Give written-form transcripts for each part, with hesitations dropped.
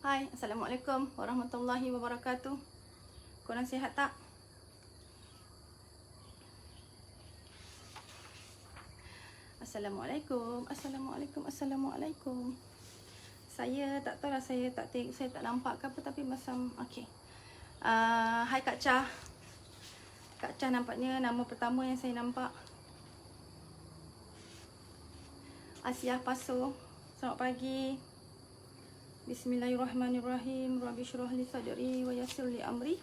Hai, Assalamualaikum warahmatullahi wabarakatuh. Korang sihat tak? Assalamualaikum, Assalamualaikum, Assalamualaikum. Saya tak tahu lah, saya tak nampak ke apa, tapi macam okey. Hai Kak Cha. Kak Cha nampaknya nama pertama yang saya nampak. Asiah Paso. Selamat pagi. Bismillahirrahmanirrahim. Rabbi syrah li sadri wa yassir li amri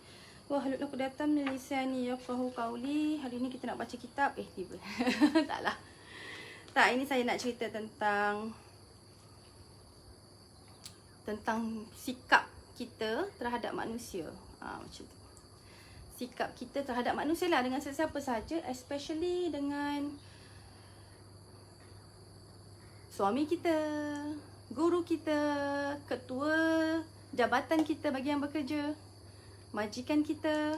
wahlul 'uqdatam min lisani yafqahu qawli. Hari ni kita nak baca kitab. Tiba. Taklah. Tak, ini saya nak cerita tentang sikap kita terhadap manusia. Macam tu. Sikap kita terhadap manusia lah, dengan sesiapa sahaja, especially dengan suami kita, guru kita, ketua jabatan kita bagi yang bekerja, majikan kita,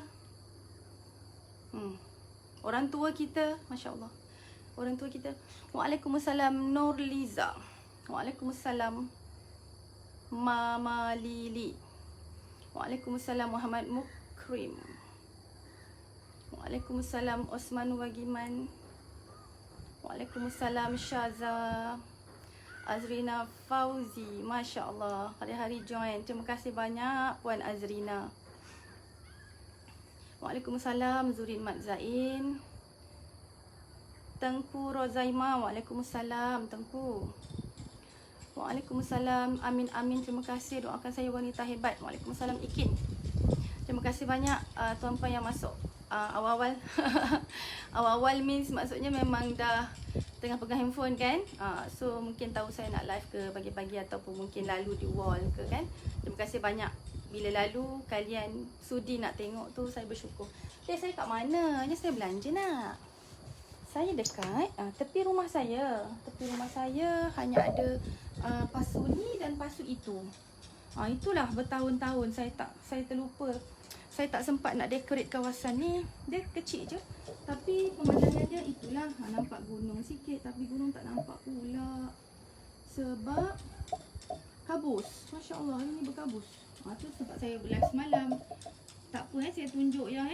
orang tua kita, Masya Allah, orang tua kita. Waalaikumsalam Nurliza. Waalaikumsalam Mama Lili. Waalaikumsalam Muhammad Mukrim. Waalaikumsalam Osman Wagiman. Waalaikumsalam Syaza. Azrina Fauzi, Masya Allah, hari-hari join. Terima kasih banyak Puan Azrina. Waalaikumsalam Zurin Mat Zain. Tengku Rozaima. Waalaikumsalam Tengku. Waalaikumsalam Amin Amin, terima kasih, doakan saya wanita hebat. Waalaikumsalam Ikin. Terima kasih banyak tuan-puan yang masuk awal-awal. Awal-awal means maksudnya memang dah tengah pegang handphone kan. So mungkin tahu saya nak live ke pagi-pagi, ataupun mungkin lalu di wall ke kan. Terima kasih banyak. Bila lalu kalian sudi nak tengok tu, saya bersyukur. Saya kat mana? Hanya saya belanja nak. Saya dekat tepi rumah saya. Tepi rumah saya hanya ada pasu ni dan pasu itu. Itulah bertahun-tahun saya terlupa. Saya tak sempat nak decorate kawasan ni. Dia kecil je, tapi pemandangannya itulah. Nampak gunung sikit, tapi gunung tak nampak pula. Sebab kabus. Masya Allah, hari ni berkabus. Tu sebab saya belah semalam. Tak apa saya tunjuk ya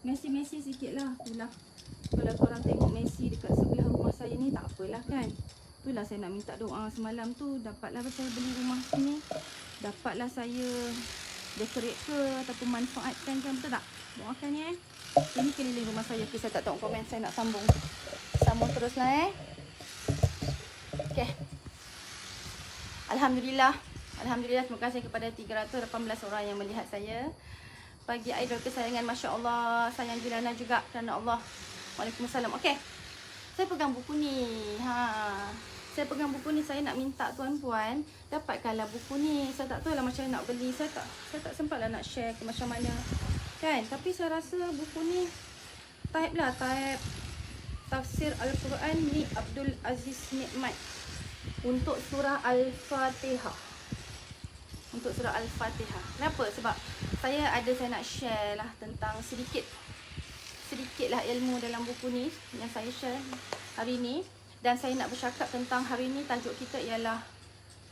Messi sikit lah. Itulah, kalau korang tengok Messi dekat sebelah rumah saya ni, tak apalah kan. Itulah saya nak minta doa semalam tu. Dapatlah saya beli rumah sini, dapatlah saya decorate ke ataupun manfaatkan kan, betul tak? Doakan ya. Ini keliling rumah saya. Okay, saya tak tengok komen, saya nak sambung teruslah Okay. Alhamdulillah, terima kasih kepada 318 orang yang melihat saya. Bagi idol kesayangan, Masya Allah, sayang Julana juga kerana Allah. Waalaikumsalam. Okay, saya pegang buku ni. Saya pegang buku ni, saya nak minta tuan-puan dapatkanlah buku ni. Saya tak tahu lah macam mana nak beli. Saya tak sempat lah nak share ke macam mana kan. Tapi saya rasa buku ni type Tafsir Al-Quran ni Abdul Aziz Nikmat untuk surah Al-Fatihah. Untuk surah Al-Fatihah. Kenapa? Sebab saya nak share lah tentang sedikit lah ilmu dalam buku ni yang saya share hari ni. Dan saya nak bercakap tentang hari ni, tajuk kita ialah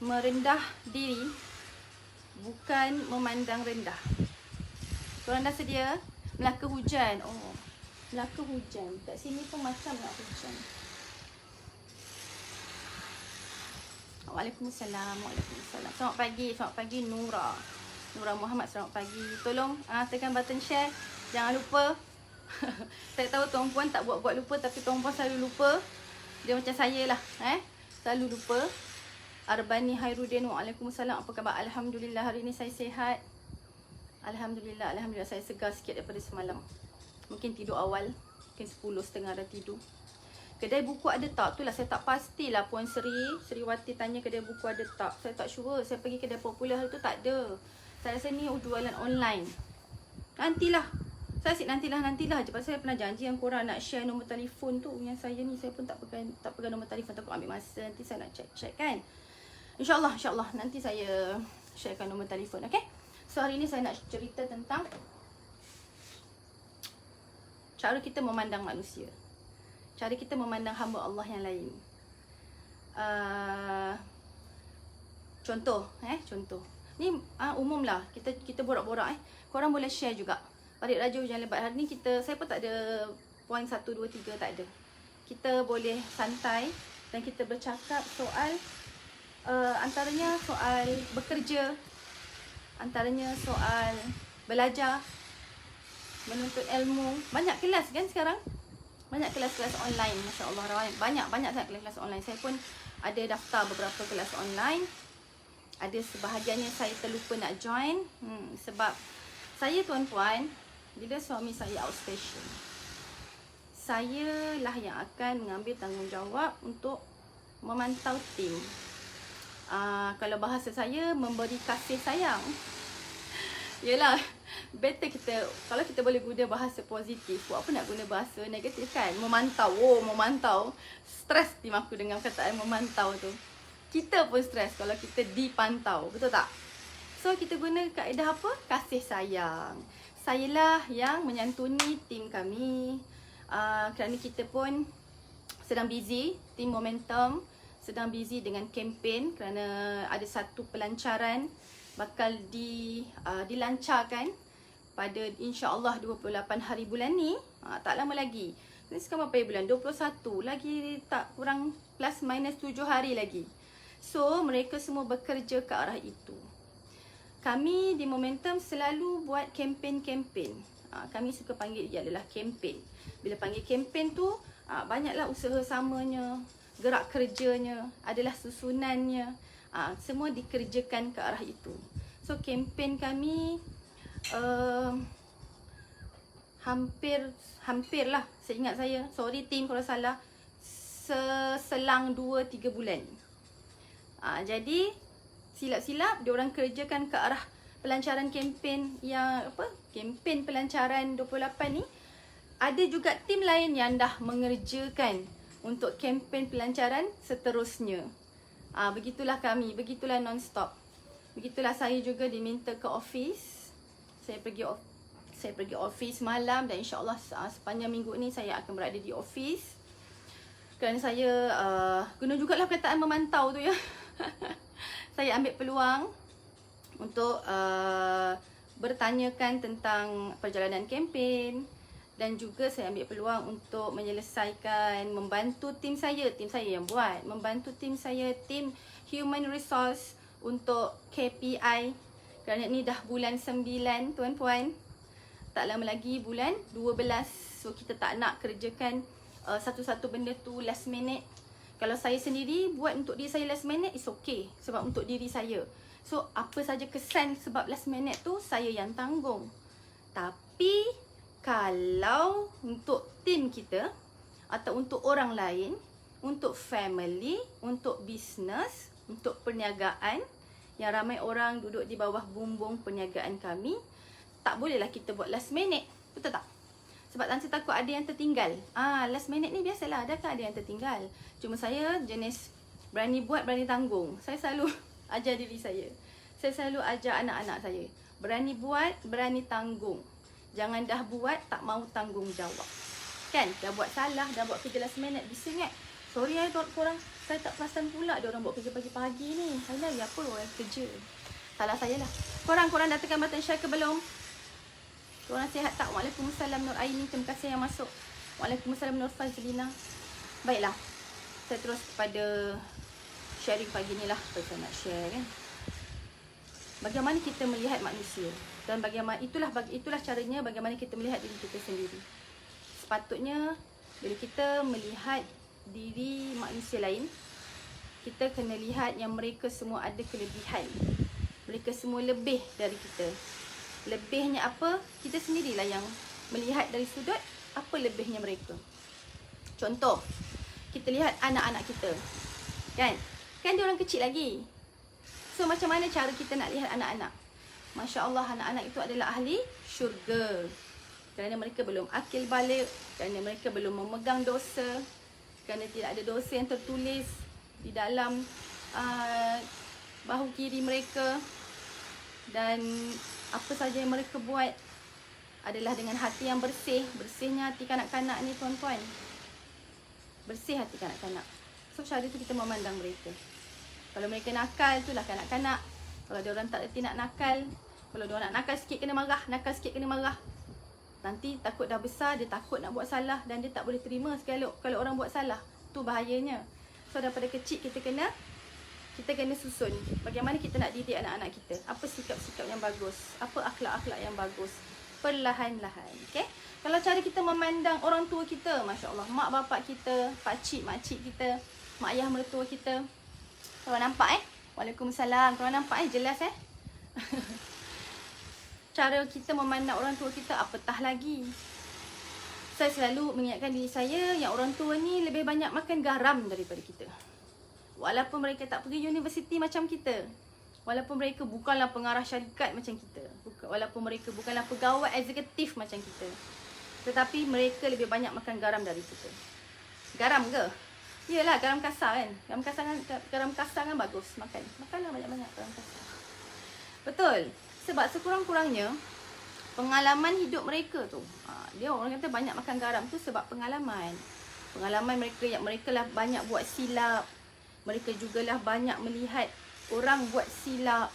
merendah diri, bukan memandang rendah. Korang dah sedia? Melaka hujan. Melaka hujan. Kat sini pun macam nak hujan. Waalaikumsalam. Selamat pagi Nura Muhammad, selamat pagi. Tolong tekan button share. Jangan lupa. Saya tahu tuan-puan tak buat lupa, tapi tuan-puan selalu lupa. Dia macam saya lah, selalu lupa. Arbani Hairudin, waalaikumsalam. Apa khabar? Alhamdulillah, hari ni saya sihat. Alhamdulillah, saya segar sikit daripada semalam. Mungkin tidur awal, mungkin 10:30 dah tidur. Kedai buku ada tak? Itulah saya tak pastilah. Puan Seriwati tanya kedai buku ada tak. Saya tak sure. Saya pergi kedai popular tu tak ada. Saya rasa ni jualan online. Nantilah je. Pasal saya pernah janji yang korang nak share nombor telefon tu. Yang saya ni, saya pun tak pegang nombor telefon. Takut ambil masa. Nanti saya nak check kan. InsyaAllah nanti saya sharekan nombor telefon. Okay. So hari ni saya nak cerita tentang cara kita memandang manusia, cara kita memandang hamba Allah yang lain. Contoh Ni umum lah. Kita borak-borak Korang boleh share juga. Parit Raja Hujan Lebat hari ni saya pun tak ada poin 1, 2, 3, tak ada. Kita boleh santai dan kita bercakap soal antaranya soal bekerja, antaranya soal belajar, menuntut ilmu. Banyak kelas kan sekarang? Banyak kelas-kelas online, Masya Allah. Banyak sangat kelas-kelas online. Saya pun ada daftar beberapa kelas online. Ada sebahagiannya saya terlupa nak join. Sebab saya tuan-puan, bila suami saya outstation, saya lah yang akan mengambil tanggungjawab untuk memantau tim. Kalau bahasa saya, memberi kasih sayang. Yelah, better kalau kita boleh guna bahasa positif. Buat apa nak guna bahasa negatif kan? Memantau. Stres tim aku dengan kataan memantau tu. Kita pun stres kalau kita dipantau, betul tak? So kita guna kaedah apa? Kasih sayang. Sayalah yang menyantuni tim kami. Kerana kita pun sedang busy, tim Momentum sedang busy dengan kempen kerana ada satu pelancaran bakal dilancarkan pada insya-Allah 28 hari bulan ni. Tak lama lagi. Ini sekarang berapa bulan? 21. Lagi tak kurang plus minus 7 hari lagi. So mereka semua bekerja ke arah itu. Kami di Momentum selalu buat kempen-kempen. Kami suka panggil ia adalah kempen. Bila panggil kempen tu, banyaklah usaha samanya, gerak kerjanya, adalah susunannya. Semua dikerjakan ke arah itu. So kempen kami hampir lah, seingat saya, sorry tim kalau salah, selang 2-3 bulan. Jadi silap-silap diorang kerjakan ke arah pelancaran kempen yang kempen pelancaran 28 ni. Ada juga tim lain yang dah mengerjakan untuk kempen pelancaran seterusnya. Begitulah kami, begitulah non-stop. Begitulah saya juga diminta ke office. Saya pergi office malam dan insya-Allah sepanjang minggu ni saya akan berada di office. Kerana saya guna jugalah perkataan memantau tu ya. Saya ambil peluang untuk bertanyakan tentang perjalanan kempen. Dan juga saya ambil peluang untuk menyelesaikan, membantu tim saya yang buat, membantu tim saya, tim Human Resource untuk KPI. Kerana ni dah bulan 9 tuan-puan, tak lama lagi bulan 12. So kita tak nak kerjakan satu-satu benda tu last minute. Kalau saya sendiri buat untuk diri saya last minute, it's okay. Sebab untuk diri saya. So apa saja kesan sebab last minute tu, saya yang tanggung. Tapi kalau untuk tim kita atau untuk orang lain, untuk family, untuk bisnes, untuk perniagaan, yang ramai orang duduk di bawah bumbung perniagaan kami, tak bolehlah kita buat last minute. Betul tak? Sebab nanti takut ada yang tertinggal. Last minute ni biasalah, adakah ada yang tertinggal. Cuma saya jenis berani buat, berani tanggung. Saya selalu ajar diri saya. Saya selalu ajar anak-anak saya. Berani buat, berani tanggung. Jangan dah buat, tak mau tanggungjawab. Kan? Dah buat salah, dah buat kerja last minute, disengat. Sorry korang, saya tak perasan pula dia orang buat kerja pagi-pagi ni. Saya lari apa orang kerja. Salah saya lah. Korang dah tekan button share ke belum? Korang sihat tak? Waalaikumsalam Nur Aini, terima kasih yang masuk. Waalaikumsalam Nur Fazlina. Baiklah, saya terus kepada sharing pagi ni lah. Saya nak share kan. Bagaimana kita melihat manusia. Dan bagaimana itulah caranya bagaimana kita melihat diri kita sendiri. Sepatutnya bila kita melihat diri manusia lain, kita kena lihat yang mereka semua ada kelebihan. Mereka semua lebih dari kita. Lebihnya apa? Kita sendirilah yang melihat dari sudut apa lebihnya mereka. Contoh, kita lihat anak-anak kita. Kan dia orang kecil lagi. So macam mana cara kita nak lihat anak-anak? Masya Allah, anak-anak itu adalah ahli syurga. Kerana mereka belum akil balik, kerana mereka belum memegang dosa, kerana tidak ada dosa yang tertulis di dalam bahu kiri mereka. Dan apa saja yang mereka buat adalah dengan hati yang bersih. Bersihnya hati kanak-kanak ni tuan-tuan. Bersih hati kanak-kanak. So cara itu kita memandang mereka. Kalau mereka nakal, itulah kanak-kanak. Kalau dia orang tak reti nak nakal, kalau dia orang nak nakal sikit kena marah, nakal sikit kena marah. Nanti takut dah besar, dia takut nak buat salah dan dia tak boleh terima kalau orang buat salah. Tu bahayanya. So daripada kecil kita kena susun bagaimana kita nak didik anak-anak kita. Apa sikap-sikap yang bagus, apa akhlak-akhlak yang bagus. Perlahan-lahan, okey? Kalau cara kita memandang orang tua kita, masya-Allah, mak bapak kita, pakcik, makcik kita, mak ayah mertua kita. Kalau nampak Waalaikumsalam. Kalau nampak jelas cara kita memandang orang tua kita apatah lagi. Saya selalu mengingatkan diri saya yang orang tua ni lebih banyak makan garam daripada kita. Walaupun mereka tak pergi universiti macam kita. Walaupun mereka bukanlah pengarah syarikat macam kita. Walaupun mereka bukanlah pegawai eksekutif macam kita. Tetapi mereka lebih banyak makan garam dari kita. Garam ke? Iyalah, garam kasar kan. Garam kasar kan bagus makan. Makanlah banyak-banyak garam kasar. Betul. Sebab sekurang-kurangnya pengalaman hidup mereka tu, dia orang kata banyak makan garam tu sebab pengalaman mereka lah banyak buat silap. Mereka jugalah banyak melihat orang buat silap.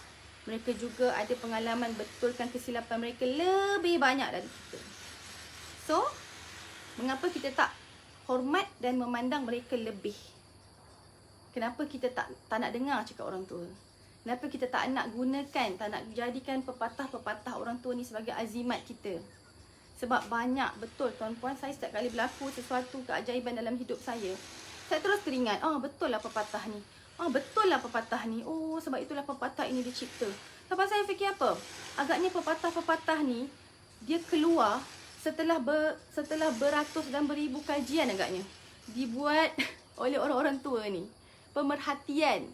Mereka juga ada pengalaman betulkan kesilapan mereka lebih banyak dari kita. So, mengapa kita tak hormat dan memandang mereka lebih? Kenapa kita tak nak dengar cakap orang tua? Kenapa kita tak nak gunakan, tak nak jadikan pepatah-pepatah orang tua ni sebagai azimat kita? Sebab banyak, betul tuan-puan, saya setiap kali berlaku sesuatu keajaiban dalam hidup saya terus teringat, betul lah pepatah ni. Betul lah pepatah ni. Oh, sebab itulah pepatah ini dicipta. Lepas saya fikir apa? Agaknya pepatah-pepatah ni, dia keluar setelah beratus dan beribu kajian agaknya. Dibuat oleh orang-orang tua ni. Pemerhatian.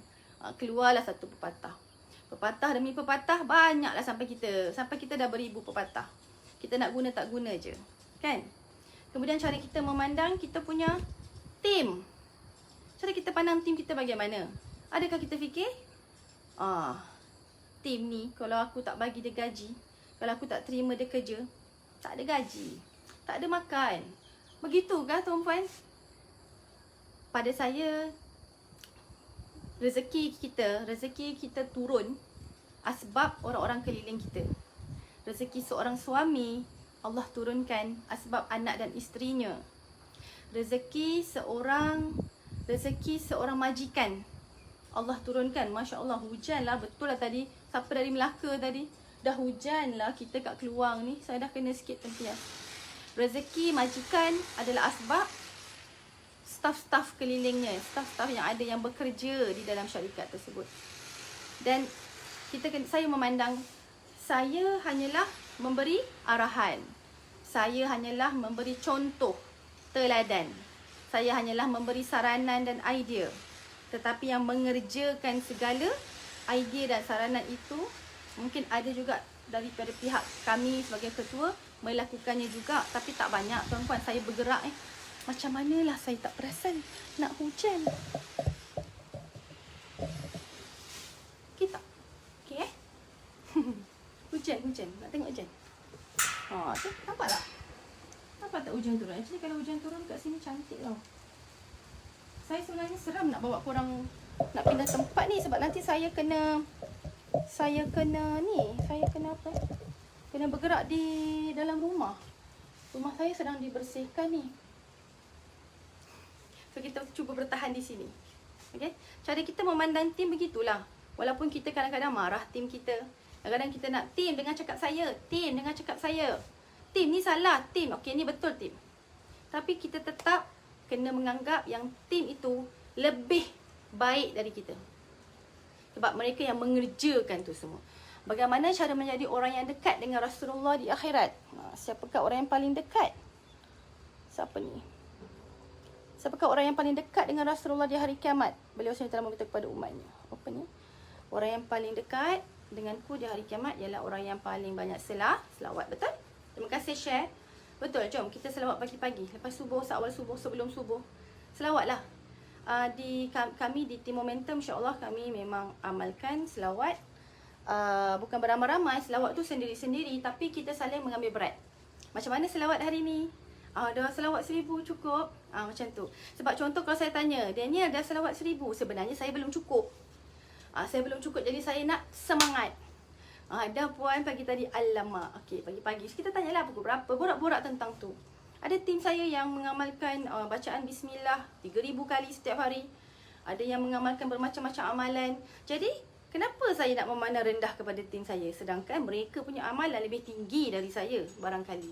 Keluarlah satu pepatah. Pepatah demi pepatah, banyaklah sampai kita dah beribu pepatah. Kita nak guna tak guna je, kan? Kemudian cara kita memandang kita punya tim. Cara kita pandang tim kita bagaimana? Adakah kita fikir, tim ni kalau aku tak bagi dia gaji, kalau aku tak terima dia kerja, tak ada gaji, tak ada makan. Begitukah tuan-puan? Pada saya, rezeki kita turun asbab orang-orang keliling kita. Rezeki seorang suami Allah turunkan asbab anak dan isterinya. Rezeki seorang majikan Allah turunkan. Masya Allah, hujan lah. Betul lah tadi, siapa dari Melaka tadi, dah hujan lah kita kat Keluang ni. Saya dah kena sikit tempias. Rezeki majikan adalah asbab staf-staf kelilingnya, staf-staf yang ada yang bekerja di dalam syarikat tersebut. Dan saya memandang, saya hanyalah memberi arahan, saya hanyalah memberi contoh teladan, saya hanyalah memberi saranan dan idea. Tetapi yang mengerjakan segala idea dan saranan itu mungkin ada juga daripada pihak kami sebagai ketua melakukannya juga, tapi tak banyak tuan-puan. Saya bergerak macam manalah saya tak perasan nak hujan. Kita. Okey Hujan. Nak tengok hujan. Tu nampak tak? Nampak tak hujan turun? Actually kalau hujan turun kat sini cantik tau. Saya sebenarnya seram nak bawa korang nak pindah tempat ni sebab nanti saya kena apa? Kena bergerak di dalam rumah. Rumah saya sedang dibersihkan ni. So kita cuba bertahan di sini. Okey? Cara kita memandang tim begitulah. Walaupun kita kadang-kadang marah tim kita. Kadang-kadang kita nak tim dengan cakap saya. Tim ni salah, tim. Okey, ni betul tim. Tapi kita tetap kena menganggap yang tim itu lebih baik dari kita. Sebab mereka yang mengerjakan tu semua. Bagaimana cara menjadi orang yang dekat dengan Rasulullah di akhirat? Siapakah orang yang paling dekat? Siapa ni? Siapakah orang yang paling dekat dengan Rasulullah di hari kiamat? Beliau sendiri telah memberitahu kepada umatnya. Apa ni? Orang yang paling dekat denganku di hari kiamat ialah orang yang paling banyak selawat. Betul? Terima kasih share. Betul, jom kita selawat pagi-pagi. Lepas subuh, seawal subuh, sebelum subuh. Selawatlah. Kami di Tim Momentum, insya-Allah kami memang amalkan selawat. Bukan beramai-ramai, selawat tu sendiri-sendiri, tapi kita saling mengambil berat. Macam mana selawat hari ni? Dah selawat 1000 cukup. Macam tu. Sebab contoh kalau saya tanya, Daniel dah selawat 1000, sebenarnya saya belum cukup. Saya belum cukup, jadi saya nak semangat. Dah puan pagi tadi, alamak. Okey, pagi-pagi kita tanyalah pukul berapa, borak-borak tentang tu. Ada tim saya yang mengamalkan bacaan bismillah 3000 kali setiap hari. Ada yang mengamalkan bermacam-macam amalan. Jadi, kenapa saya nak memandang rendah kepada tim saya? Sedangkan mereka punya amalan lebih tinggi dari saya barangkali.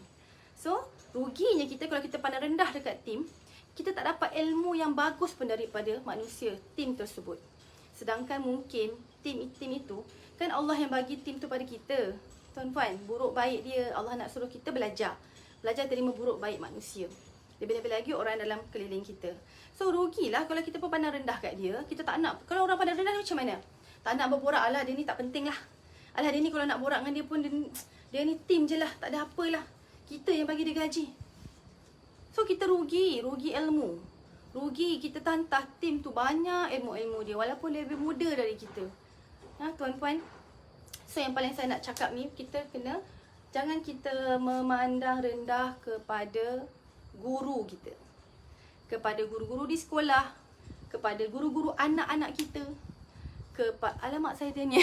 So, ruginya kita kalau kita pandang rendah dekat tim, kita tak dapat ilmu yang bagus pun daripada manusia, tim tersebut. Sedangkan mungkin tim itu, kan Allah yang bagi tim tu pada kita. Tuan-puan, buruk baik dia, Allah nak suruh kita belajar. Belajar terima buruk baik manusia. Lebih-lebih lagi orang dalam keliling kita. So, rugilah kalau kita pun pandang rendah kat dia. Kita tak nak, kalau orang pandang rendah macam mana? Tak nak berborak, alah dia ni tak penting lah. Alah dia ni kalau nak borak dengan dia pun, dia ni tim je lah, tak ada apalah. Kita yang bagi dia gaji. So, kita rugi ilmu. Rugi kita tantah tim tu banyak ilmu-ilmu dia walaupun dia lebih muda dari kita. Tuan-puan. So yang paling saya nak cakap ni, kita kena jangan kita memandang rendah kepada guru kita. Kepada guru-guru di sekolah, kepada guru-guru anak-anak kita. Alamak saya tanya.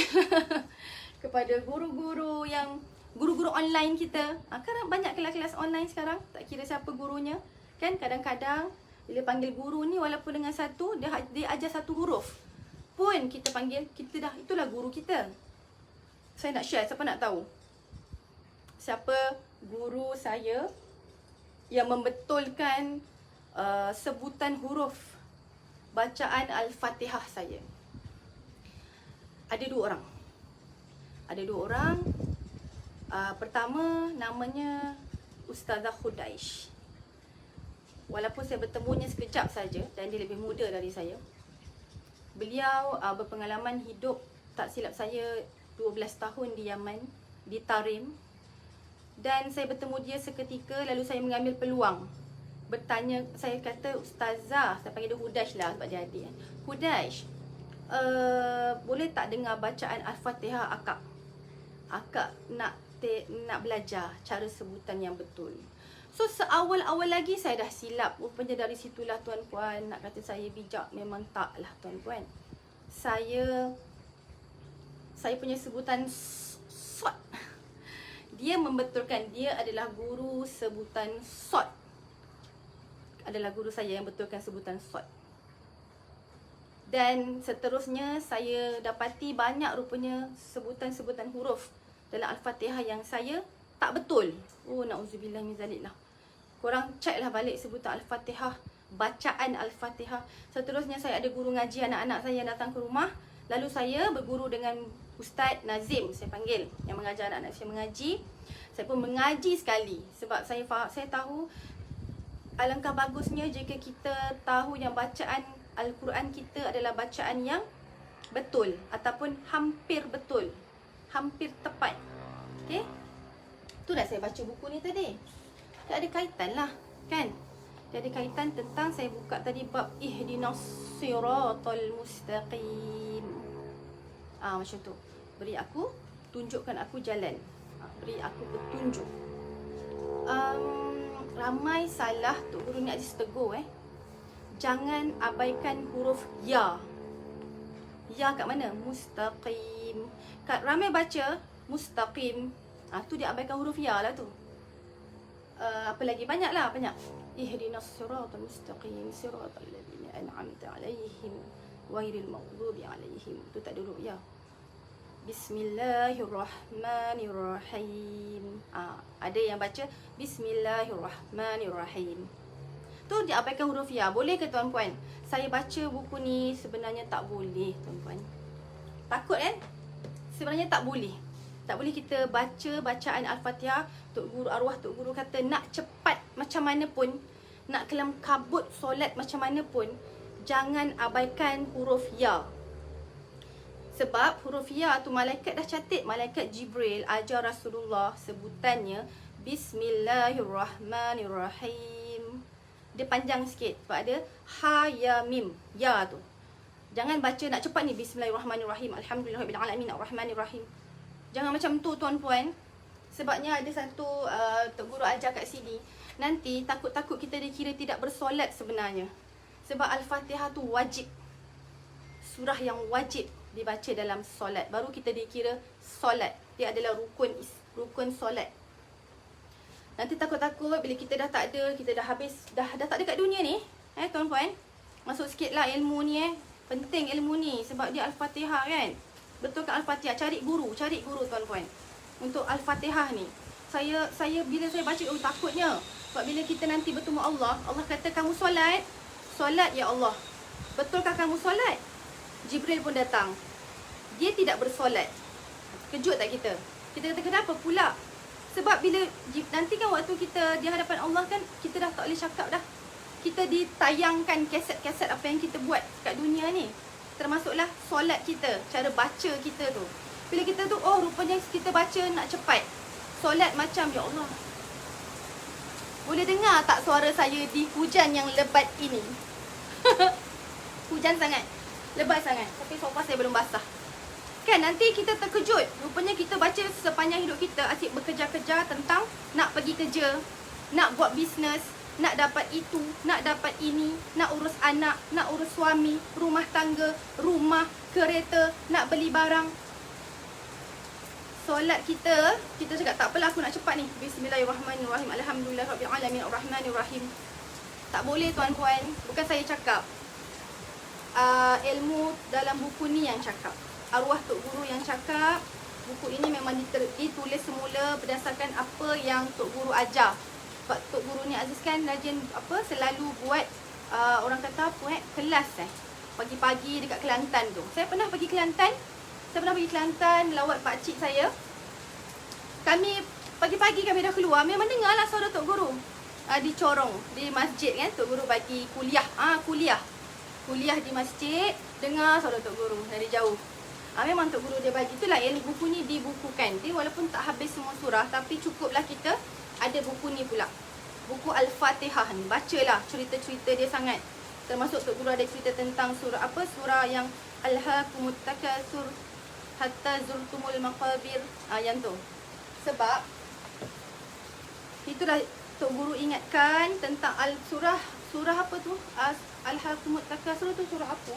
Kepada guru-guru yang guru-guru online kita. Kan banyak kelas-kelas online sekarang, tak kira siapa gurunya. Kan kadang-kadang bila panggil guru ni walaupun dengan satu, dia ajar satu huruf pun kita panggil, kita dah, itulah guru kita. Saya nak share, siapa nak tahu? Siapa guru saya yang membetulkan sebutan huruf bacaan Al-Fatihah saya? Ada dua orang. Pertama namanya Ustazah Khudaish. Walaupun saya bertemunya sekejap saja dan dia lebih muda dari saya. Beliau berpengalaman hidup, tak silap saya 12 tahun di Yaman, di Tarim. Dan saya bertemu dia seketika, lalu saya mengambil peluang bertanya. Saya kata, Ustazah, saya panggil dia Khudaish lah sebab dia adik. Khudaish, boleh tak dengar bacaan Al-Fatihah akak? Akak nak belajar cara sebutan yang betul. So seawal-awal lagi saya dah silap. Rupanya dari situlah tuan-puan, nak kata saya bijak, memang tak lah tuan-puan. Saya punya sebutan sod. Dia membetulkan, dia adalah guru sebutan sod. Adalah guru saya yang betulkan sebutan sod. Dan seterusnya saya dapati banyak rupanya sebutan-sebutan huruf dalam Al-Fatihah yang saya tak betul. Na'udzubillah min zalik lah. Korang check lah balik sebutan Al-Fatihah, bacaan Al-Fatihah. Seterusnya saya ada guru ngaji anak-anak saya yang datang ke rumah. Lalu saya berguru dengan Ustaz Nazim, saya panggil, yang mengajar anak-anak saya mengaji. Saya pun mengaji sekali sebab saya tahu alangkah bagusnya jika kita tahu yang bacaan Al-Quran kita adalah bacaan yang betul ataupun hampir betul, hampir tepat. Okey? Tu dah saya baca buku ni tadi. Dia ada kaitan lah, kan? Dia ada kaitan tentang, saya buka tadi bab ihdinas siratal mustaqim. Macam tu. Tunjukkan aku jalan. Beri aku petunjuk. Ramai salah Tok Guru ni Aziz tegur Jangan abaikan huruf ya. Ya kat mana? Mustaqim. Ramai baca mustaqim. Tu dia abaikan huruf ya lah tu. Apa lagi? Banyak. Ihdinas siratal mustaqim siratal ladzina an'amta alaihim ghairil maghdubi alaihim. Tu tak ada huruf ya. Bismillahirrahmanirrahim. Ada yang baca Bismillahirrahmanirrahim. Tu dia abaikan huruf ya. Boleh ke tuan-puan? Saya baca buku ni sebenarnya tak boleh tuan-puan. Takut kan? Sebenarnya tak boleh. Tak boleh kita baca bacaan Al-Fatihah. Arwah Tok Guru kata nak cepat macam mana pun, nak kelam kabut solat macam mana pun, jangan abaikan huruf ya. Sebab huruf ya tu malaikat dah catat. Malaikat Jibril ajar Rasulullah sebutannya Bismillahirrahmanirrahim. Dia panjang sikit sebab ada ha ya mim. Ya tu. Jangan baca nak cepat ni Bismillahirrahmanirrahim. Alhamdulillahirabbil arrahmanirrahim. Jangan macam tu tuan-puan. Sebabnya ada satu Tok Guru ajar kat sini. Nanti takut-takut kita dikira tidak bersolat sebenarnya. Sebab Al-Fatihah tu wajib. Surah yang wajib. dibaca dalam solat. Baru kita dikira solat. Dia adalah rukun solat. Nanti takut-takut bila kita dah tak ada, kita dah habis, dah tak ada kat dunia ni, tuan-puan. Masuk sikitlah ilmu ni Penting ilmu ni sebab dia Al-Fatihah kan. Betul ke Al-Fatihah? Cari guru tuan-puan. Untuk Al-Fatihah ni. Saya bila saya baca takutnya. Sebab bila kita nanti bertemu Allah, Allah kata kamu solat. Solat ya Allah. Betulkah kamu solat? Jibril pun datang. Dia tidak bersolat. Kejut tak kita? Kita kata kenapa pula? Sebab bila nanti kan waktu kita di hadapan Allah kan, kita dah tak boleh cakap dah. Kita ditayangkan kaset-kaset apa yang kita buat kat dunia ni. Termasuklah solat kita, cara baca kita tu. Bila kita tu, oh rupanya kita baca nak cepat. Solat macam, ya Allah. Boleh dengar tak suara saya di hujan yang lebat ini? Hujan sangat, lebat sangat. Tapi sofa saya belum basah. Kan nanti kita terkejut. Rupanya kita baca sepanjang hidup kita asyik bekerja-kerja tentang nak pergi kerja, nak buat bisnes, nak dapat itu, nak dapat ini, nak urus anak, nak urus suami, rumah tangga, rumah, kereta, nak beli barang. Solat kita cakap tak apalah aku nak cepat ni. Bismillahirrahmanirrahim. Alhamdulillahirabbil alamin arrahmanirrahim. Tak boleh tuan-puan. Bukan saya cakap. Ilmu dalam buku ni yang cakap. Arwah Tok Guru yang cakap. Buku ini memang ditulis semula berdasarkan apa yang Tok Guru ajar. Sebab Tok Guru ni Aziz kan rajin selalu buat orang kata kelas pagi-pagi dekat Kelantan tu. Saya pernah pergi Kelantan. Melawat pakcik saya. Kami pagi-pagi kami dah keluar, memang dengarlah suara Tok Guru. Di corong, di masjid kan Tok Guru bagi kuliah. Kuliah di masjid, dengar suara Tok Guru dari jauh. Memang Tok Guru dia bagi. Itulah yang buku ni dibukukan. Dia walaupun tak habis semua surah, tapi cukuplah kita ada buku ni pula. Buku Al-Fatihah ni. Bacalah cerita-cerita dia sangat. Termasuk Tok Guru ada cerita tentang surah surah yang Alhaakumut Takatsur hatta zurtumul maqabir. Yang tu. Sebab itulah Tok Guru ingatkan tentang surah apa tu? Alhaakumut Takatsur tu surah apa?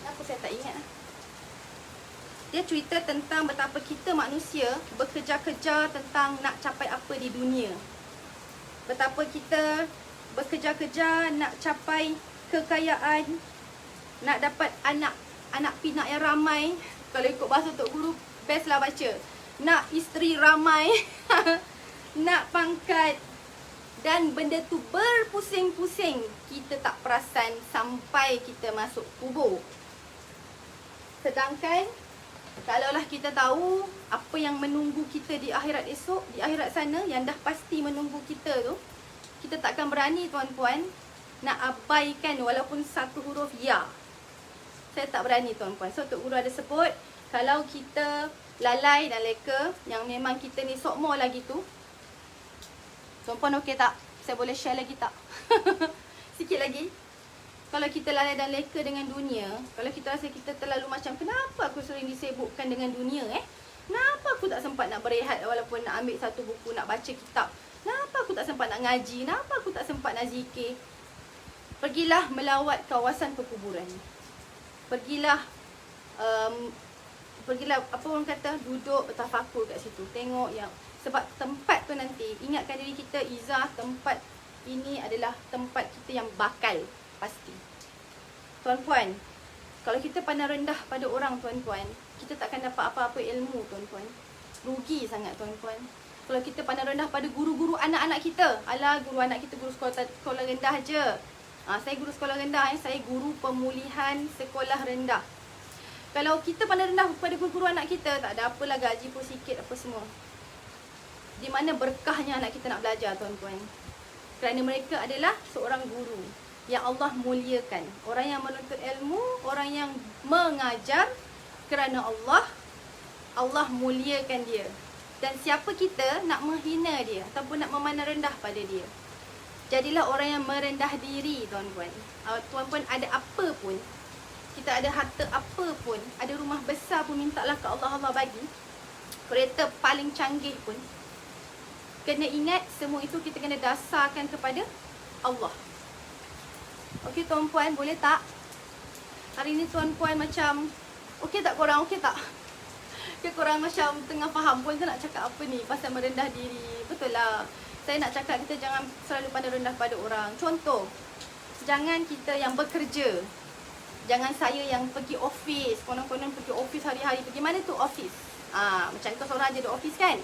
Kenapa saya tak ingat? Dia cerita tentang betapa kita manusia bekerja-kerja tentang nak capai apa di dunia. Betapa kita bekerja-kerja nak capai kekayaan, nak dapat anak pinak yang ramai. Kalau ikut bahasa Tok Guru, best lah baca. Nak isteri ramai, nak pangkat. Dan benda tu berpusing-pusing. Kita tak perasan sampai kita masuk kubur. Sedangkan kalaulah kita tahu apa yang menunggu kita di akhirat esok, di akhirat sana yang dah pasti menunggu kita tu, kita takkan berani tuan-puan nak abaikan walaupun satu huruf ya. Saya tak berani tuan-puan. So Tok Guru ada sebut, kalau kita lalai dan leka, yang memang kita ni sokmo lagi tu. Tuan-puan okey tak? Saya boleh share lagi tak? Sikit lagi. Kalau kita lalai dan leka dengan dunia, kalau kita rasa kita terlalu macam, kenapa aku sering disibukkan dengan dunia Kenapa aku tak sempat nak berehat walaupun nak ambil satu buku, nak baca kitab? Kenapa aku tak sempat nak ngaji? Kenapa aku tak sempat nak zikir? Pergilah melawat kawasan perkuburan. Pergilah apa orang kata, duduk bertafakur kat situ. Tengok yang, sebab tempat tu nanti, ingatkan diri kita, Izzah, tempat ini adalah tempat kita yang bakal. Pasti. Tuan-puan, kalau kita pandang rendah pada orang tuan-puan, kita takkan dapat apa-apa ilmu tuan-puan. Rugi sangat tuan-puan. Kalau kita pandang rendah pada guru-guru anak-anak kita, alah guru anak kita guru sekolah rendah je. Saya guru sekolah rendah, saya guru pemulihan sekolah rendah. Kalau kita pandang rendah pada guru-guru anak kita, tak ada apalah, gaji pun sikit apa semua. Di mana berkahnya anak kita nak belajar tuan-puan? Kerana mereka adalah seorang guru yang Allah muliakan. Orang yang menuntut ilmu, orang yang mengajar kerana Allah muliakan dia. Dan siapa kita nak menghina dia ataupun nak memandang rendah pada dia? Jadilah orang yang merendah diri tuan-puan. Tuan-puan ada apa pun, kita ada harta apa pun, ada rumah besar pun, mintalah ke Allah bagi. Kereta paling canggih pun, kena ingat semua itu kita kena dasarkan kepada Allah. Okey tuan-puan, boleh tak? Hari ni tuan-puan macam Okey tak korang? Okey tak? Okay, korang macam tengah faham pun tak nak cakap apa ni pasal merendah diri. Betul lah. Saya nak cakap kita jangan selalu pandang rendah pada orang. Contoh, jangan kita yang bekerja. Jangan saya yang pergi office. Konon-konon pergi office hari-hari. Pergi mana tu office? Macam kau seorang je di office kan?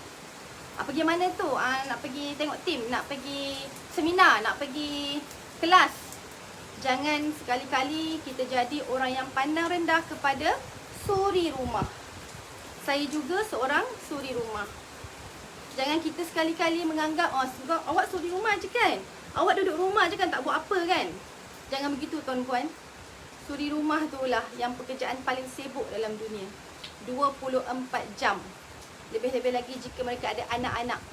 Pergi mana tu? Nak pergi tengok tim, nak pergi seminar, nak pergi kelas. Jangan sekali-kali kita jadi orang yang pandang rendah kepada suri rumah. Saya juga seorang suri rumah. Jangan kita sekali-kali menganggap, awak suri rumah je kan? Awak duduk rumah je kan, tak buat apa kan? Jangan begitu tuan-puan. Suri rumah tu lah yang pekerjaan paling sibuk dalam dunia. 24 jam. Lebih-lebih lagi jika mereka ada anak-anak.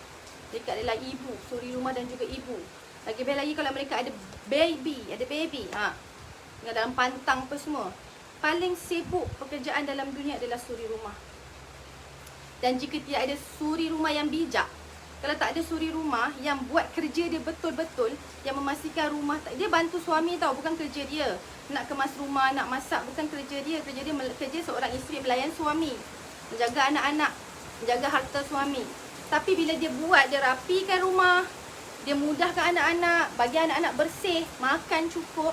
Mereka adalah ibu, suri rumah dan juga ibu. Lebih lagi kalau mereka ada baby. Dengan dalam pantang apa semua. Paling sibuk pekerjaan dalam dunia adalah suri rumah. Dan jika tidak ada suri rumah yang bijak, kalau tak ada suri rumah yang buat kerja dia betul-betul, yang memastikan rumah, dia bantu suami tau, bukan kerja dia. Nak kemas rumah, nak masak, bukan kerja dia. Kerja dia kerja seorang isteri melayan suami, menjaga anak-anak, menjaga harta suami. Tapi bila dia buat, dia rapikan rumah, dia mudahkan anak-anak, bagi anak-anak bersih, makan cukup.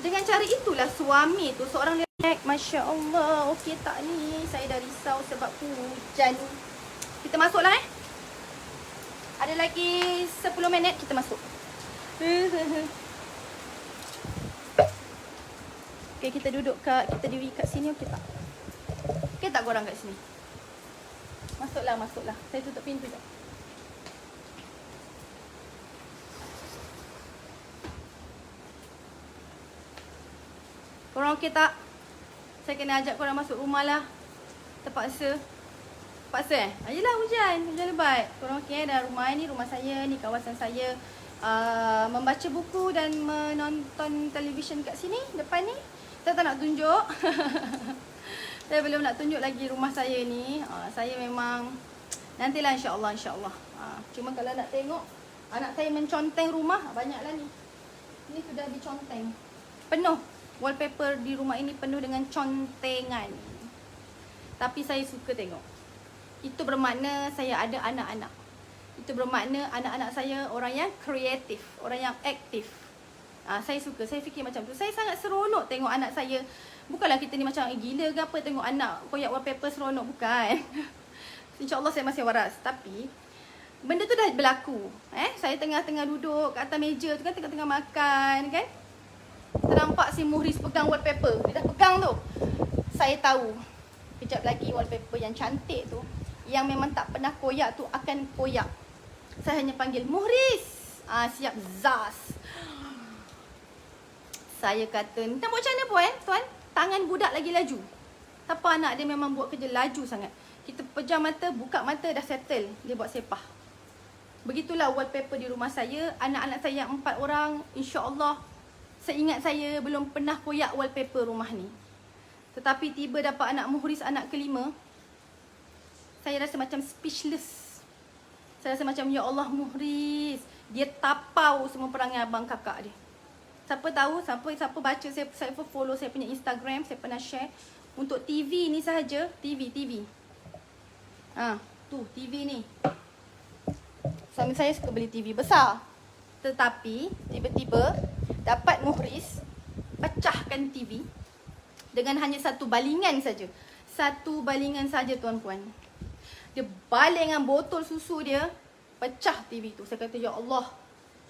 Dengan cara itulah suami tu seorang lelaki. Masya Allah, okey tak ni? Saya dah risau sebab hujan. Kita masuklah Ada lagi 10 minit kita masuk. Okey, kita duduk kita diri kat sini, okey tak? Okey tak korang kat sini? Masuklah. Saya tutup pintu jap. Korang okey tak? Saya kena ajak korang masuk rumah lah. Terpaksa. Yelah hujan lebat. Korang okey dah rumah ni, rumah saya ni, kawasan saya. Membaca buku dan menonton televisyen kat sini, depan ni. Saya tak nak tunjuk. Saya belum nak tunjuk lagi rumah saya ni. Saya memang nantilah insya-Allah. Cuma kalau nak tengok anak saya menconteng rumah, banyaklah ni. Ini sudah diconteng. Penuh. Wallpaper di rumah ini penuh dengan contengan. Tapi saya suka tengok. Itu bermakna saya ada anak-anak. Itu bermakna anak-anak saya orang yang kreatif, orang yang aktif. Saya suka, saya fikir macam tu. Saya sangat seronok tengok anak saya. Bukanlah kita ni macam gila ke apa tengok anak koyak wallpaper seronok, bukan. InsyaAllah saya masih waras. Tapi benda tu dah berlaku. Saya tengah-tengah duduk kat atas meja tu kan, tengah-tengah makan kan. Ternampak si Muhriz pegang wallpaper. Dia dah pegang tu. Saya tahu kejap lagi wallpaper yang cantik tu, yang memang tak pernah koyak tu akan koyak. Saya hanya panggil Muhriz. Siap zas. Saya kata, nak buat macam mana puan? Tuan, tangan budak lagi laju. Tapi anak dia memang buat kerja laju sangat. Kita pejam mata, buka mata, dah settle. Dia buat sepah. Begitulah wallpaper di rumah saya. Anak-anak saya yang 4 orang, insya-Allah, seingat saya belum pernah koyak wallpaper rumah ni. Tetapi tiba dapat anak Muhriz, anak kelima, saya rasa macam speechless. Saya rasa macam, ya Allah Muhriz, dia tapau semua perangai abang kakak dia. Siapa tahu, siapa baca, saya follow saya punya Instagram, saya pernah share. Untuk TV ni sahaja, TV. Tu TV ni. Suami saya suka beli TV besar. Tetapi tiba-tiba dapat Muhriz pecahkan TV dengan hanya satu balingan saja. Satu balingan saja tuan-puan. Dia baling dengan botol susu dia, pecah TV tu. Saya kata, ya Allah.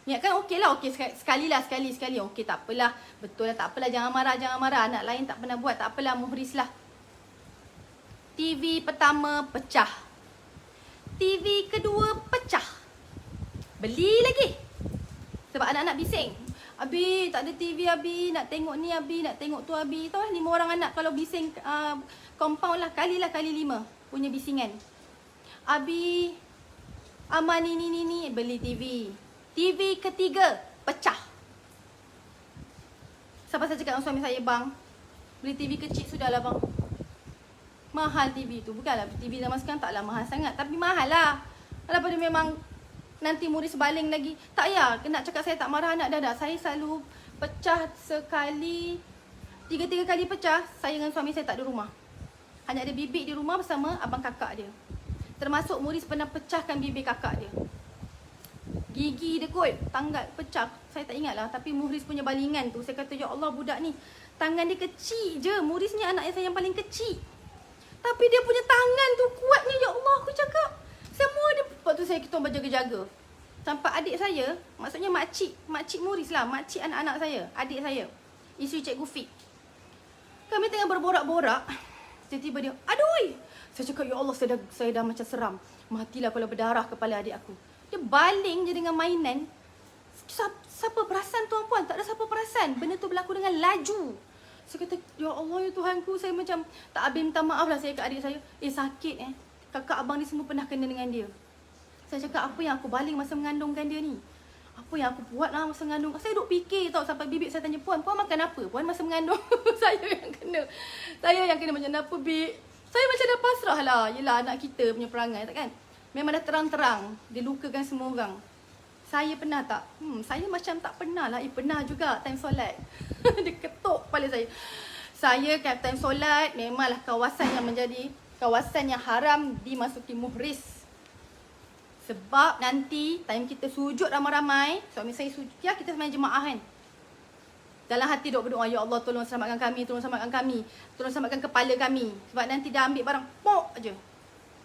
Niat kan okey lah, okey sekali. Okey tak apalah. Betul lah, tak apalah, jangan marah. Anak lain tak pernah buat, tak apalah, Muhriz lah. TV pertama pecah. TV kedua pecah. Beli lagi. Sebab anak-anak bising. Abi, tak ada TV Abi, nak tengok ni Abi, nak tengok tu Abi. Tahu lah 5 orang anak kalau bising compound lah kali 5 punya bisingan. Abi, Aman ni beli TV. TV ketiga pecah. Sampai saya cakap dengan suami saya, bang, beli TV kecil sudahlah bang. Mahal TV tu. Bukanlah TV zaman sekarang taklah mahal sangat, tapi mahal lah. Kalau pada memang nanti Muhriz baling lagi. Tak ya, nak cakap saya tak marah anak dah. Saya selalu pecah sekali 3 kali pecah, saya dengan suami saya tak ada rumah. Hanya ada bibik di rumah bersama abang kakak dia. Termasuk Muris pernah pecahkan bibik kakak dia. Gigi dia kot, tanggal pecah. Saya tak ingat lah. Tapi Muris punya balingan tu, saya kata, ya Allah budak ni, tangan dia kecil je. Muris ni anak saya yang paling kecil. Tapi dia punya tangan tu kuatnya, ya Allah, aku cakap. Semua dia, lepas tu kita orang berjaga-jaga. Sampai adik saya, maksudnya makcik Muris lah, makcik anak-anak saya, adik saya, isteri Cikgu Fik. Kami tengah berborak-borak, tiba-tiba dia, aduh. Saya cakap, ya Allah, saya dah macam seram. Matilah kalau berdarah kepala adik aku. Dia baling je dengan mainan. Siapa perasan tuan puan? Tak ada siapa perasan. Benda tu berlaku dengan laju. Saya kata, ya Allah, ya Tuhanku. Saya macam tak habis minta maaf lah saya kat adik saya. Sakit Kakak abang ni semua pernah kena dengan dia. Saya cakap, apa yang aku baling masa mengandungkan dia ni? Apa yang aku buat lah masa mengandung? Saya duk fikir tau, sampai bibik saya tanya, puan makan apa? Puan masa mengandung. Saya yang kena macam apa, Bik? Saya macam dah pasrah lah. Yelah, anak kita punya perangai, tak kan? Memang dah terang-terang, dia lukakan semua orang. Saya pernah tak? Saya macam tak pernah lah. Pernah juga time solat. Dia ketuk kepala saya. Saya kat time solat, memanglah kawasan yang menjadi kawasan yang haram dimasuki muhris. Sebab nanti time kita sujud ramai-ramai, suami saya sujud, ya kita sebenarnya jemaah kan. Dalam hati duk berdoa, ya Allah tolong selamatkan kami, tolong selamatkan kami, tolong selamatkan kepala kami. Sebab nanti dah ambil barang, pok je.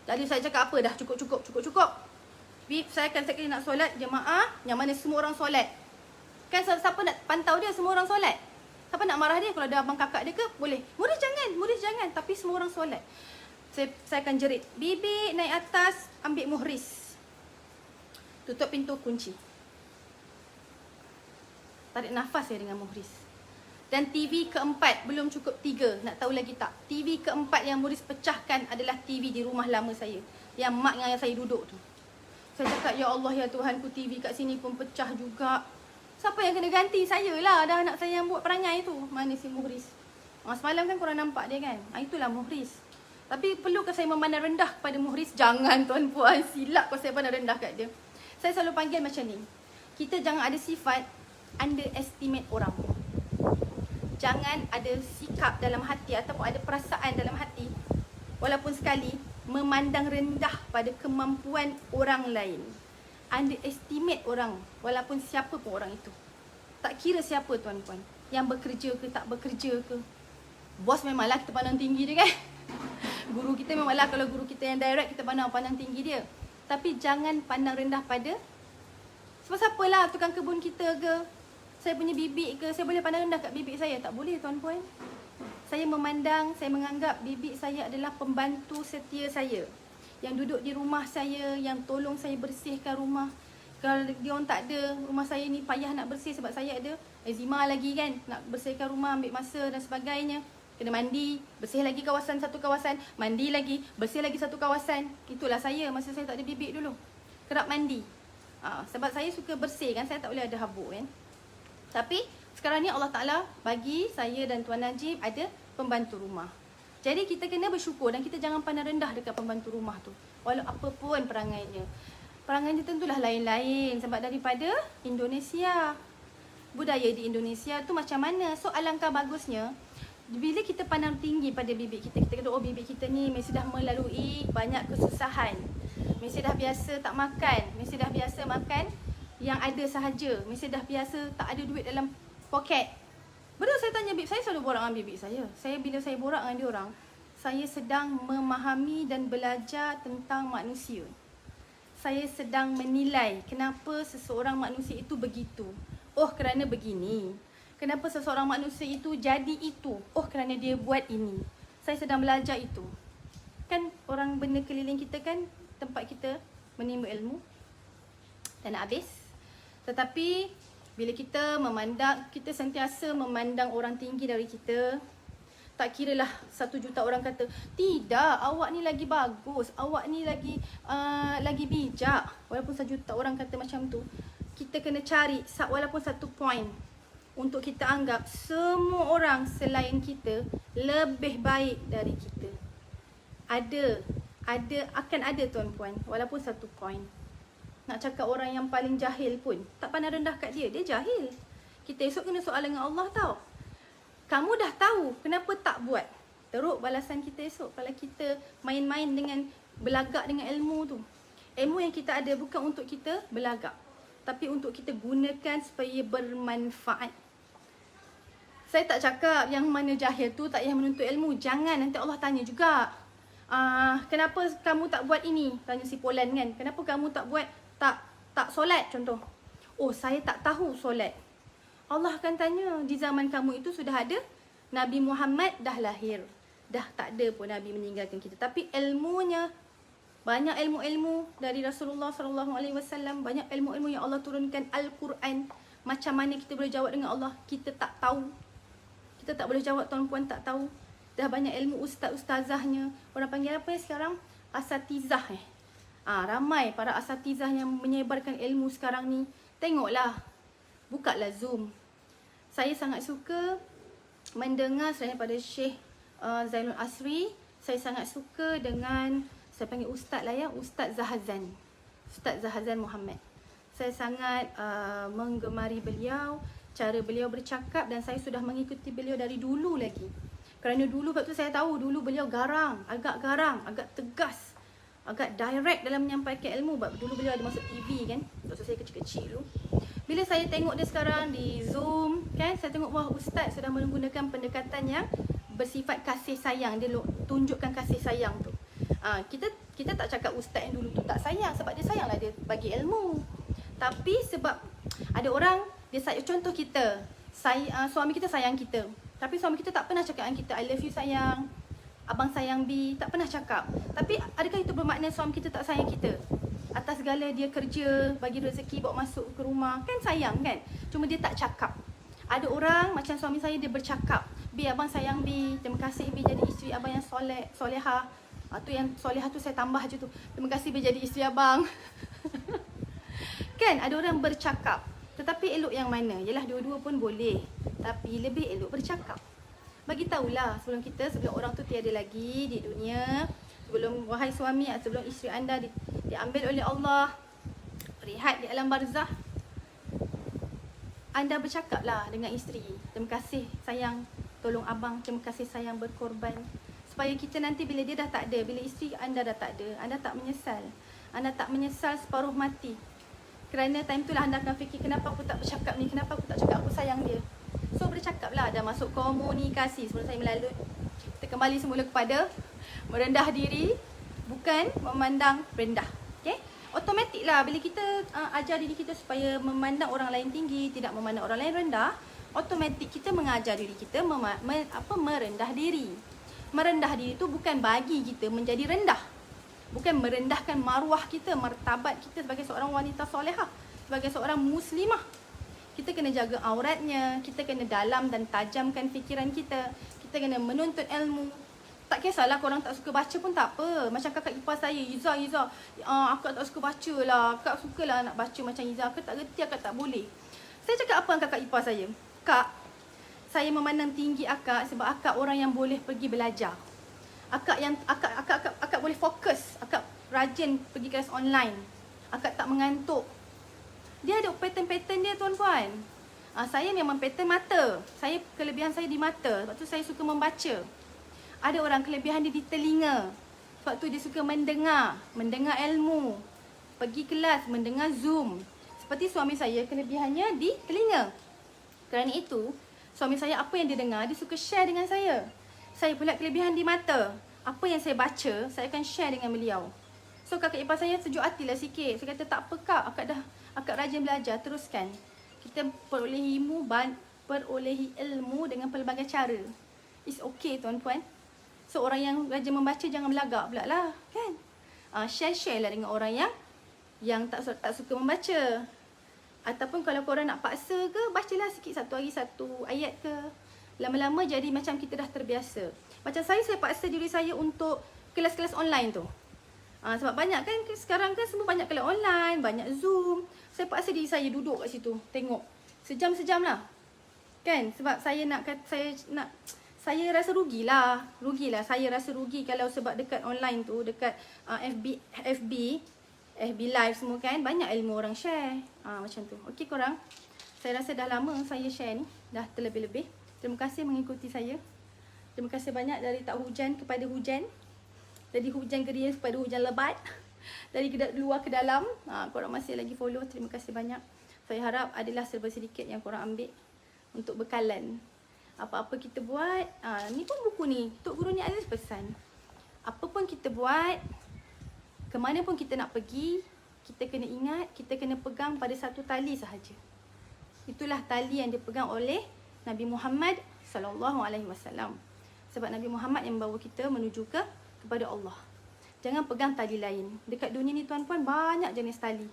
Jadi saya cakap apa dah, cukup. Bip, saya nak solat jemaah yang mana semua orang solat. Kan siapa nak pantau dia, semua orang solat. Siapa nak marah dia kalau ada abang kakak dia ke, boleh. Murid jangan, tapi semua orang solat. Saya akan jerit, bibik naik atas, ambil muhris. Tutup pintu, kunci. Tarik nafas saya dengan muhris. Dan TV keempat, belum cukup 3, nak tahu lagi tak? TV keempat yang muhris pecahkan adalah TV di rumah lama saya, yang mak dengan ayah saya duduk tu. Saya cakap, ya Allah, ya Tuhanku, TV kat sini pun pecah juga. Siapa yang kena ganti? Saya lah, dah anak saya yang buat perangai tu. Mana si muhris? Semalam kan korang nampak dia kan? Itulah muhris. Tapi perlukah saya memandang rendah kepada muhris? Jangan tuan puan, silap kalau saya pandang rendah kat dia. Saya selalu panggil macam ni, kita jangan ada sifat underestimate orang. Jangan ada sikap dalam hati ataupun ada perasaan dalam hati, walaupun sekali, memandang rendah pada kemampuan orang lain. Underestimate orang, walaupun siapa pun orang itu. Tak kira siapa tuan-puan, yang bekerja ke tak bekerja ke. Bos memanglah kita pandang tinggi dia kan. Guru kita memanglah, kalau guru kita yang direct, kita pandang tinggi dia. Tapi jangan pandang rendah pada siapa-siapalah, tukang kebun kita ke, saya punya bibik ke. Saya boleh pandang rendah kat bibik saya? Tak boleh tuan-puan. Saya menganggap bibik saya adalah pembantu setia saya, yang duduk di rumah saya, yang tolong saya bersihkan rumah. Kalau dia orang tak ada, rumah saya ni payah nak bersih sebab saya ada eczema lagi kan. Nak bersihkan rumah ambil masa dan sebagainya. Kena mandi, bersih lagi satu kawasan, mandi lagi, bersih lagi satu kawasan. Itulah saya masa saya tak ada bibik dulu. Kerap mandi. Sebab saya suka bersih kan, saya tak boleh ada habuk kan. Tapi sekarang ni Allah Ta'ala bagi saya dan Tuan Najib ada pembantu rumah. Jadi kita kena bersyukur dan kita jangan pandang rendah dekat pembantu rumah tu. Walau apa pun perangainya. Perangainya tentulah lain-lain sebab daripada Indonesia. Budaya di Indonesia tu macam mana. So alangkah bagusnya bila kita pandang tinggi pada bibik kita, kita kata, oh bibik kita ni mesti dah melalui banyak kesusahan, mesti dah biasa tak makan, mesti dah biasa makan yang ada sahaja, mesti dah biasa tak ada duit dalam poket. Betul, saya tanya bibik saya, selalu borak dengan bibik saya. Bila saya borak dengan dia orang, saya sedang memahami dan belajar tentang manusia. Saya sedang menilai kenapa seseorang manusia itu begitu. Oh, kerana begini. Kenapa seseorang manusia itu jadi itu? Oh, kerana dia buat ini. Saya sedang belajar itu. Kan orang benda keliling kita kan tempat kita menimba ilmu. Tak nak habis. Tetapi bila kita memandang, kita sentiasa memandang orang tinggi dari kita. Tak kiralah 1 juta orang kata, tidak, awak ni lagi bagus, awak ni lagi bijak. Walaupun 1 juta orang kata macam tu, kita kena cari walaupun 1 point untuk kita anggap semua orang selain kita lebih baik dari kita. Akan ada tuan-puan, walaupun 1 point. Nak cakap orang yang paling jahil pun tak pandang rendah kat dia, dia jahil. Kita esok kena soal dengan Allah tau. Kamu dah tahu, kenapa tak buat? Teruk balasan kita esok kalau kita main-main dengan belagak dengan ilmu tu. Ilmu yang kita ada bukan untuk kita belagak, tapi untuk kita gunakan supaya bermanfaat. Saya tak cakap yang mana jahil tu tak payah menuntut ilmu. Jangan, nanti Allah tanya juga. Kenapa kamu tak buat ini? Tanya si Polan kan. Kenapa kamu tak buat, tak solat contoh. Oh, saya tak tahu solat. Allah akan tanya, di zaman kamu itu sudah ada Nabi Muhammad dah lahir. Dah tak ada pun Nabi meninggalkan kita. Tapi ilmunya, banyak ilmu-ilmu dari Rasulullah SAW. Banyak ilmu-ilmu yang Allah turunkan. Al-Quran. Macam mana kita boleh jawab dengan Allah? Kita tak tahu. Kita tak boleh jawab, tuan-puan tak tahu. Dah banyak ilmu ustaz-ustazahnya. Orang panggil apa ya sekarang? Asatizah ramai para asatizah yang menyebarkan ilmu sekarang ni. Tengoklah. Bukalah Zoom. Saya sangat suka mendengar selain daripada Syekh Zainul Asri. Saya sangat suka dengan, saya panggil ustaz lah ya, Ustaz Zahazan. Ustaz Zahazan Muhammad. Saya sangat menggemari beliau, cara beliau bercakap, dan saya sudah mengikuti beliau dari dulu lagi. Kerana dulu, waktu saya tahu dulu beliau garang, agak tegas, agak direct dalam menyampaikan ilmu. Sebab dulu beliau ada masuk TV kan, waktu saya kecil-kecil dulu. Bila saya tengok dia sekarang di Zoom kan, saya tengok wah, ustaz sudah menggunakan pendekatan yang bersifat kasih sayang. Dia tunjukkan kasih sayang tu. Kita tak cakap ustaz yang dulu tu tak sayang, sebab dia sayanglah, dia bagi ilmu. Tapi sebab ada orang, dia contoh kita, suami kita sayang kita, tapi suami kita tak pernah cakap dengan kita, I love you sayang, abang sayang B, tak pernah cakap. Tapi adakah itu bermakna suami kita tak sayang kita? Atas segala dia kerja, bagi rezeki, bawa masuk ke rumah, kan sayang kan? Cuma dia tak cakap. Ada orang macam suami saya, dia bercakap, B, abang sayang B, terima kasih B jadi isteri abang yang solehah. Tu yang solehah tu saya tambah je tu, terima kasih B jadi isteri abang. Kan ada orang bercakap. Tetapi elok yang mana? Yalah, dua-dua pun boleh, tapi lebih elok bercakap. Bagi tahulah sebelum orang tu tiada lagi di dunia, sebelum wahai suami, sebelum isteri anda diambil oleh Allah, rehat di alam barzah, anda bercakaplah dengan isteri, terima kasih sayang, tolong abang, terima kasih sayang berkorban. Supaya kita nanti bila dia dah tak ada, bila isteri anda dah tak ada, anda tak menyesal. Anda tak menyesal separuh mati. Kerana time tu lah anda akan fikir, kenapa aku tak bercakap ni, kenapa aku tak cakap aku sayang dia. So bercakaplah, dah masuk komunikasi. Sebelum saya melalut, kita kembali semula kepada merendah diri, bukan memandang rendah. Okay? Automatik lah bila kita ajar diri kita supaya memandang orang lain tinggi, tidak memandang orang lain rendah, automatik kita mengajar diri kita merendah diri. Merendah diri tu bukan bagi kita menjadi rendah. Bukan merendahkan maruah kita, martabat kita sebagai seorang wanita solehah, sebagai seorang muslimah. Kita kena jaga auratnya, kita kena dalam dan tajamkan fikiran kita, kita kena menuntut ilmu. Tak kisahlah korang tak suka baca pun tak apa. Macam kakak ipar saya, Iza, akak tak suka baca lah, akak sukalah nak baca macam Iza, akak tak reti, akak tak boleh. Saya cakap apa dengan kakak ipar saya? Kak, saya memandang tinggi akak sebab akak orang yang boleh pergi belajar. Akak boleh fokus, akak rajin pergi kelas online, akak tak mengantuk. Dia ada pattern-pattern dia, tuan-puan. Saya memang pattern mata. Kelebihan saya di mata, sebab tu saya suka membaca. Ada orang kelebihan dia di telinga, sebab tu dia suka mendengar ilmu, pergi kelas, mendengar Zoom. Seperti suami saya, kelebihannya di telinga. Kerana itu, suami saya apa yang dia dengar, dia suka share dengan saya. Saya pula kelebihan di mata. Apa yang saya baca, saya akan share dengan beliau. So kakak ipar saya sejuk hatilah sikit. Saya kata tak apa kak, akak rajin belajar, teruskan. Kita perolehi ilmu dengan pelbagai cara. It's okay, tuan-puan. So orang yang rajin membaca jangan belagak pula lah, kan? Share lah dengan orang yang tak suka membaca. Ataupun kalau korang nak paksa ke, bacalah sikit, satu hari satu ayat ke. Lama-lama jadi macam kita dah terbiasa. Macam saya paksa diri saya untuk kelas-kelas online tu. Sebab banyak kan sekarang kan semua banyak kelas online, banyak Zoom. Saya paksa diri saya duduk kat situ, tengok. Sejam-sejam lah. Kan? Sebab saya rasa rugilah. Saya rasa rugi kalau sebab dekat online tu, dekat FB live semua kan, banyak ilmu orang share. Macam tu. Okey korang. Saya rasa dah lama saya share ni, dah terlebih-lebih. Terima kasih mengikuti saya. Terima kasih banyak dari tak hujan kepada hujan. Dari hujan gerimis kepada hujan lebat. Dari luar ke dalam. Korang masih lagi follow. Terima kasih banyak. Saya harap adalah serba sedikit yang korang ambil untuk bekalan. Apa-apa kita buat. Ni pun buku ni. Tok Guru ni ada pesan. Apa pun kita buat, ke mana pun kita nak pergi, kita kena ingat, kita kena pegang pada satu tali sahaja. Itulah tali yang dipegang oleh Nabi Muhammad SAW. Sebab Nabi Muhammad yang membawa kita menuju kepada Allah. Jangan pegang tali lain. Dekat dunia ni tuan-puan banyak jenis tali.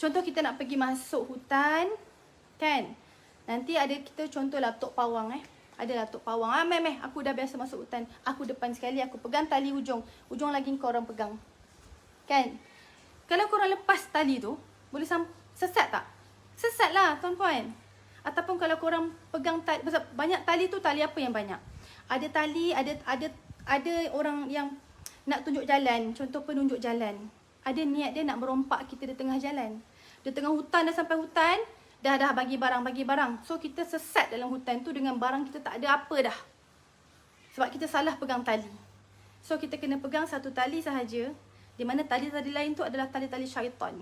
Contoh kita nak pergi masuk hutan, kan? Nanti ada kita contohlah tok pawang Adalah tok pawang. Meh, aku dah biasa masuk hutan. Aku depan sekali, aku pegang tali hujung. Hujung lagi korang pegang. Kan? Kalau korang lepas tali tu, boleh sesat tak? Sesat lah tuan-puan. Ataupun kalau korang pegang tali, banyak tali tu, tali apa yang banyak? Ada tali, ada orang yang nak tunjuk jalan, contoh penunjuk jalan. Ada niat dia nak merompak kita di tengah jalan. Di tengah hutan, dah sampai hutan, dah bagi barang. So kita sesat dalam hutan tu dengan barang kita tak ada apa dah. Sebab kita salah pegang tali. So kita kena pegang satu tali sahaja, di mana tali-tali lain tu adalah tali-tali syaitan.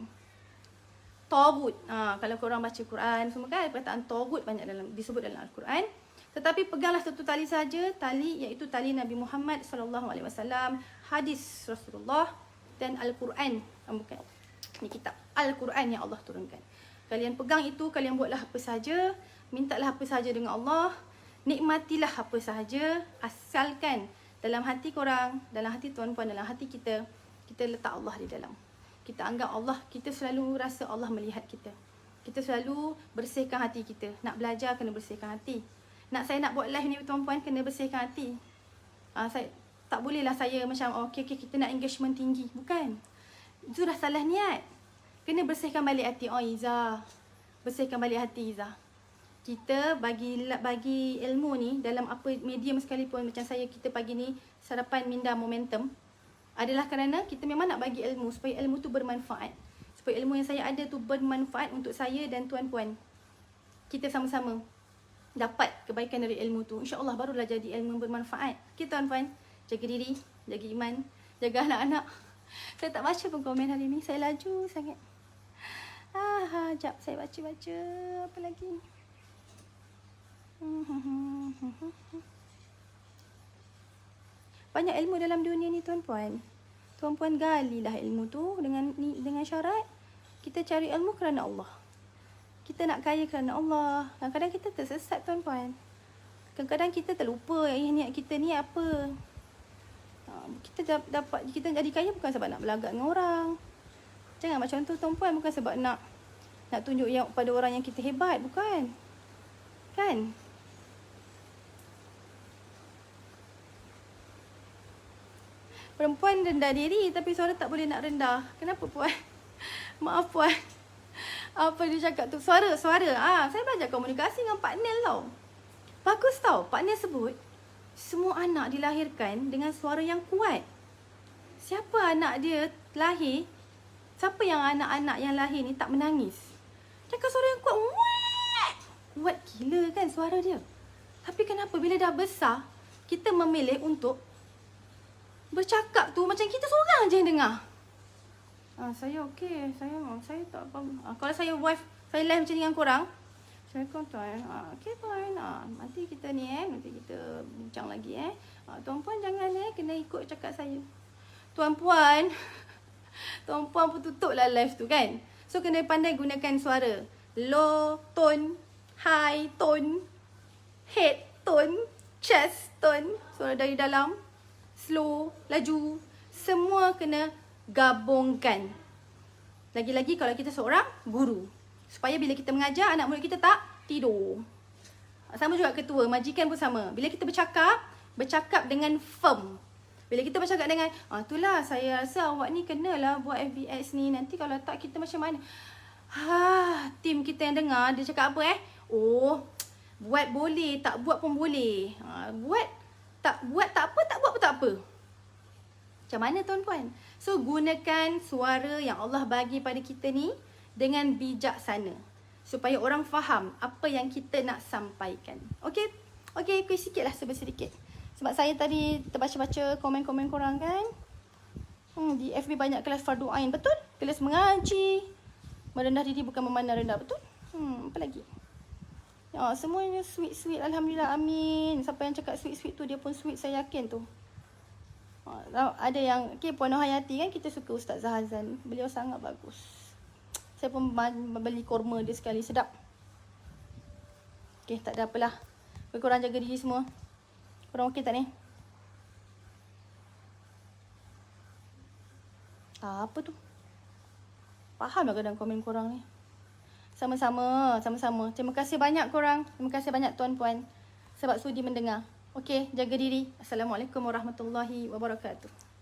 Tagut. Kalau korang baca Quran semua kan, perkataan tagut banyak disebut dalam Al-Quran. Tetapi peganglah satu tali saja, tali iaitu tali Nabi Muhammad SAW, hadis Rasulullah dan Al-Quran. Bukan, ni kitab Al-Quran yang Allah turunkan. Kalian pegang itu, kalian buatlah apa saja, mintalah apa saja dengan Allah, nikmatilah apa saja, asalkan dalam hati korang, dalam hati tuan-puan, dalam hati kita, kita letak Allah di dalam. Kita anggap Allah, kita selalu rasa Allah melihat kita. Kita selalu bersihkan hati kita. Nak belajar kena bersihkan hati. Saya nak buat live ni tuan-puan, kena bersihkan hati. Saya tak bolehlah saya macam okey kita nak engagement tinggi. Bukan. Itu dah salah niat. Kena bersihkan balik hati. Izzah. Bersihkan balik hati Izzah. Kita bagi ilmu ni dalam apa medium sekalipun, macam saya, kita pagi ni sarapan minda momentum, adalah kerana kita memang nak bagi ilmu supaya ilmu tu bermanfaat. Supaya ilmu yang saya ada tu bermanfaat untuk saya dan tuan-puan. Kita sama-sama dapat kebaikan dari ilmu tu. InsyaAllah barulah jadi ilmu bermanfaat. Okay tuan-puan, jaga diri, jaga iman, jaga anak-anak. Saya tak baca pun komen hari ni, saya laju sangat. Sekejap saya baca-baca apa lagi. Banyak ilmu dalam dunia ni tuan-puan. Tuan-puan galilah ilmu tu dengan syarat kita cari ilmu kerana Allah. Kita nak kaya kerana Allah. Kadang-kadang kita tersesat tuan-puan. Kadang-kadang kita terlupa niat kita ni apa. Kita jadi kaya bukan sebab nak berlagak dengan orang. Jangan macam tu tuan-puan, bukan sebab nak tunjuk yang pada orang yang kita hebat, bukan. Kan? Perempuan rendah diri tapi suara tak boleh nak rendah. Kenapa puan? Maaf puan. Apa dia cakap tu? Suara. Saya belajar komunikasi dengan partner tau. Bagus tau. Partner sebut, semua anak dilahirkan dengan suara yang kuat. Siapa anak dia lahir, siapa yang anak-anak yang lahir ni tak menangis? Cakap suara yang kuat. Kuat gila kan suara dia. Tapi kenapa bila dah besar, kita memilih untuk bercakap tu macam kita seorang je yang dengar. Saya okey, saya tak apa. Kalau saya saya live macam ni dengan korang, Assalamualaikum tuan. Okey tuan. Nanti kita ni nanti kita bincang lagi tuan-puan jangan kena ikut cakap saya. Tuan-puan pun tutuplah live tu kan. So kena pandai gunakan suara. Low tone, high tone, head tone, chest tone, suara dari dalam, slow, laju, semua kena gabungkan. Lagi-lagi kalau kita seorang guru, supaya bila kita mengajar, anak murid kita tak tidur. Sama juga ketua, majikan pun sama. Bila kita bercakap dengan firm. Bila kita bercakap dengan, itulah saya rasa awak ni kenalah buat FBX ni. Nanti kalau tak kita macam mana? Tim kita yang dengar, dia cakap apa buat boleh, tak buat pun boleh. Buat tak apa, tak buat pun tak apa. Macam mana tuan-puan? So gunakan suara yang Allah bagi pada kita ni dengan bijaksana. supaya orang faham apa yang kita nak sampaikan. Okey? Okey, kuis sikit lah sedikit. Sebab saya tadi terbaca-baca komen-komen korang kan. Di FB banyak kelas fardu ain, betul? Kelas mengaji. Merendah diri bukan memandang rendah, betul? Apa lagi? Ya, semuanya sweet-sweet, alhamdulillah, amin. Siapa yang cakap sweet-sweet tu, dia pun sweet, saya yakin tu. Ada yang, okay, Puan Nur Hayati kan, kita suka Ustazah Hazan. Beliau sangat bagus. Saya pun beli korma dia sekali, sedap. Okay, tak ada apalah. Korang jaga diri semua. Korang okey tak ni? Apa tu? Faham tak kadang komen korang ni? Sama-sama. Terima kasih banyak korang. Terima kasih banyak tuan-puan sebab sudi mendengar. Okey, jaga diri. Assalamualaikum warahmatullahi wabarakatuh.